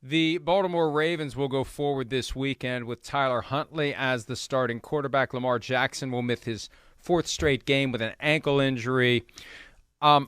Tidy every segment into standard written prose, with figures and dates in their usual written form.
The Baltimore Ravens will go forward this weekend with Tyler Huntley as the starting quarterback. Lamar Jackson will miss his fourth straight game with an ankle injury. I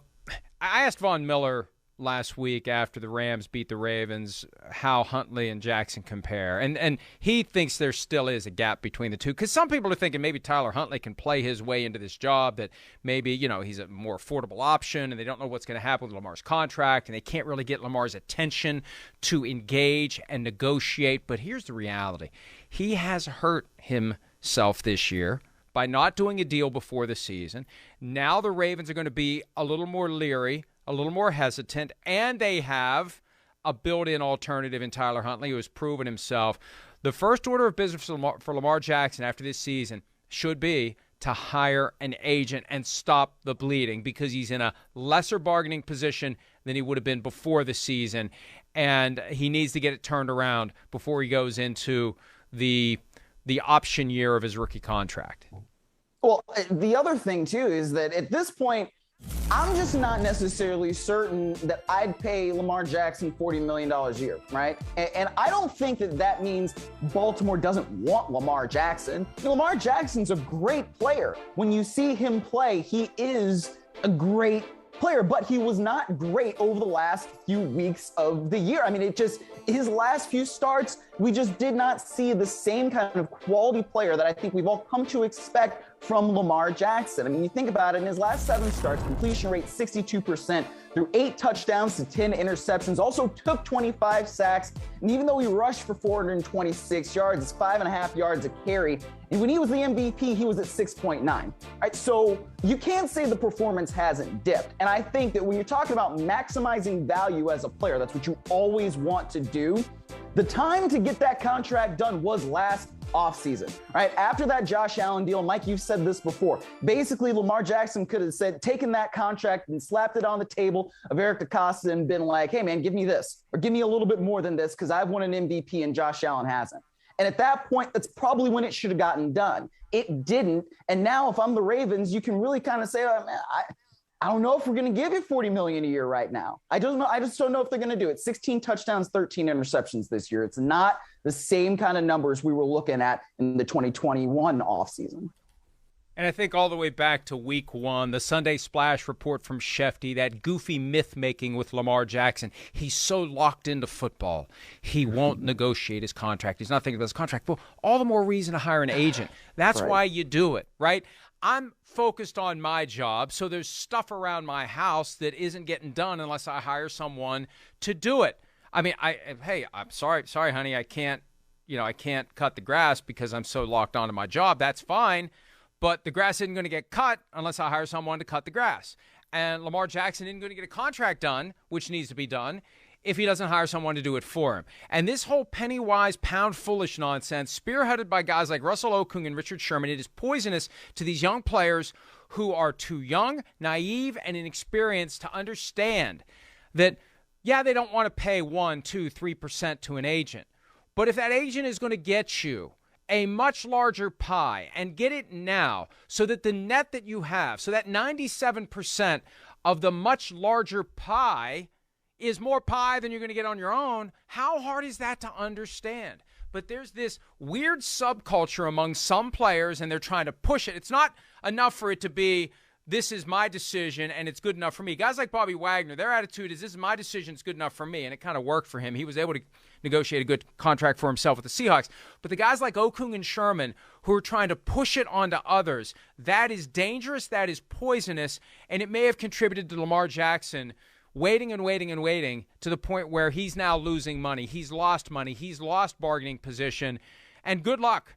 asked Von Miller last week after the Rams beat the Ravens how Huntley and Jackson compare. And he thinks there still is a gap between the two, because some people are thinking maybe Tyler Huntley can play his way into this job, that maybe, he's a more affordable option, and they don't know what's going to happen with Lamar's contract, and they can't really get Lamar's attention to engage and negotiate. But here's the reality. He has hurt himself this year by not doing a deal before the season. Now the Ravens are going to be a little more leery, a little more hesitant, and they have a built-in alternative in Tyler Huntley, who has proven himself. The first order of business for Lamar Jackson after this season should be to hire an agent and stop the bleeding, because he's in a lesser bargaining position than he would have been before the season, and he needs to get it turned around before he goes into the option year of his rookie contract. Well, the other thing, too, is that at this point, I'm just not necessarily certain that I'd pay Lamar Jackson $40 million a year, right? And I don't think that means Baltimore doesn't want Lamar Jackson. Lamar Jackson's a great player. When you see him play, he is a great player, but he was not great over the last few weeks of the year. I mean, his last few starts, we just did not see the same kind of quality player that I think we've all come to expect from Lamar Jackson. I mean, you think about it, in his last 7 starts, completion rate 62%, threw 8 touchdowns to 10 interceptions, also took 25 sacks. And even though he rushed for 426 yards, it's 5.5 yards a carry. And when he was the MVP, he was at 6.9. Right? So you can't say the performance hasn't dipped. And I think that when you're talking about maximizing value as a player, that's what you always want to do. The time to get that contract done was last offseason, right? After that Josh Allen deal, Mike, you've said this before. Basically, Lamar Jackson could have taken that contract and slapped it on the table of Eric DeCosta and been like, hey, man, give me this, or give me a little bit more than this, because I've won an MVP and Josh Allen hasn't. And at that point, that's probably when it should have gotten done. It didn't. And now if I'm the Ravens, you can really kind of say, oh, man, I don't know if we're going to give you $40 million a year right now. I just don't know if they're going to do it. 16 touchdowns, 13 interceptions this year. It's not the same kind of numbers we were looking at in the 2021 offseason. And I think all the way back to week 1, the Sunday Splash report from Shefty, that goofy myth-making with Lamar Jackson. He's so locked into football, he won't negotiate his contract. He's not thinking about his contract. Well, all the more reason to hire an agent. That's right. Why you do it, right? I'm focused on my job, so there's stuff around my house that isn't getting done unless I hire someone to do it. I mean, I'm sorry, honey, I can't cut the grass because I'm so locked onto my job. That's fine, but the grass isn't going to get cut unless I hire someone to cut the grass. And Lamar Jackson isn't going to get a contract done, which needs to be done, if he doesn't hire someone to do it for him. And this whole penny-wise, pound-foolish nonsense, spearheaded by guys like Russell Okung and Richard Sherman, it is poisonous to these young players who are too young, naive, and inexperienced to understand that, yeah, they don't want to pay 1%, 2%, 3% to an agent. But if that agent is going to get you a much larger pie, and get it now, so that the net that you have, so that 97% of the much larger pie is more pie than you're going to get on your own, how hard is that to understand? But there's this weird subculture among some players, and they're trying to push it. It's not enough for it to be, this is my decision, and it's good enough for me. Guys like Bobby Wagner, their attitude is, this is my decision, it's good enough for me, and it kind of worked for him. He was able to negotiate a good contract for himself with the Seahawks. But the guys like Okung and Sherman, who are trying to push it onto others, that is dangerous, that is poisonous, and it may have contributed to Lamar Jackson waiting to the point where he's now losing money. He's lost money. He's lost bargaining position. And good luck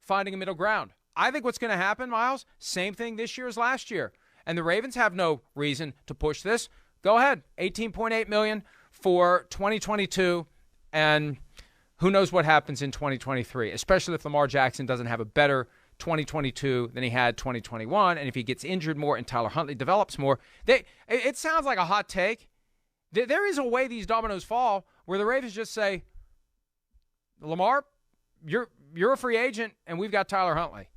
finding a middle ground. I think what's going to happen, Miles, same thing this year as last year. And the Ravens have no reason to push this. Go ahead, $18.8 million for 2022, and who knows what happens in 2023, especially if Lamar Jackson doesn't have a better 2022 than he had 2021, and if he gets injured more and Tyler Huntley develops more. It sounds like a hot take. There is a way these dominoes fall where the Ravens just say, Lamar, you're a free agent, and we've got Tyler Huntley.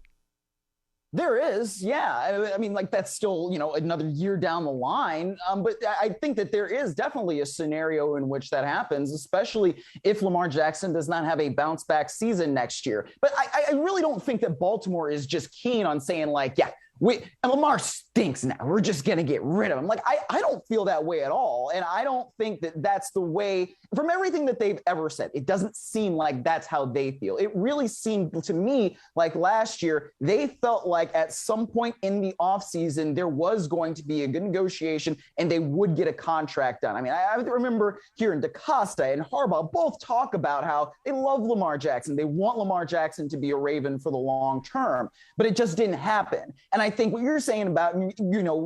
There is, yeah. I mean, like that's still, another year down the line. But I think that there is definitely a scenario in which that happens, especially if Lamar Jackson does not have a bounce back season next year. But I really don't think that Baltimore is just keen on saying like, yeah, and Lamar stinks now. We're just going to get rid of him. Like, I don't feel that way at all. And I don't think that that's the way, from everything that they've ever said, it doesn't seem like that's how they feel. It really seemed to me like last year, they felt like at some point in the offseason, there was going to be a good negotiation and they would get a contract done. I mean, I remember hearing DaCosta and Harbaugh both talk about how they love Lamar Jackson. They want Lamar Jackson to be a Raven for the long term, but it just didn't happen. And I think what you're saying about,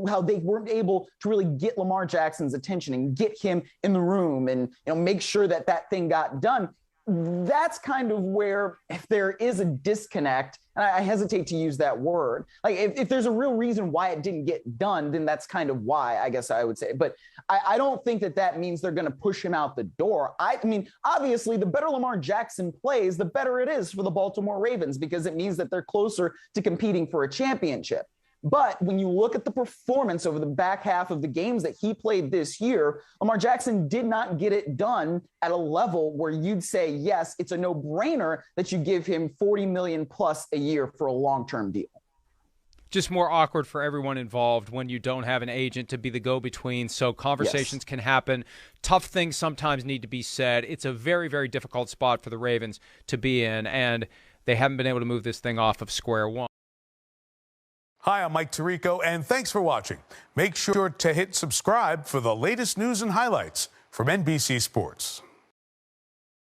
how they weren't able to really get Lamar Jackson's attention and get him in the room and, make sure that that thing got done. That's kind of where, if there is a disconnect, and I hesitate to use that word, like if there's a real reason why it didn't get done, then that's kind of why, I guess I would say. But I don't think that means they're going to push him out the door. I mean, obviously, the better Lamar Jackson plays, the better it is for the Baltimore Ravens, because it means that they're closer to competing for a championship. But when you look at the performance over the back half of the games that he played this year, Lamar Jackson did not get it done at a level where you'd say, yes, it's a no-brainer that you give him $40 million plus a year for a long-term deal. Just more awkward for everyone involved when you don't have an agent to be the go-between, so conversations can happen. Tough things sometimes need to be said. It's a very, very difficult spot for the Ravens to be in, and they haven't been able to move this thing off of square one. Hi, I'm Mike Tirico, and thanks for watching. Make sure to hit subscribe for the latest news and highlights from NBC Sports.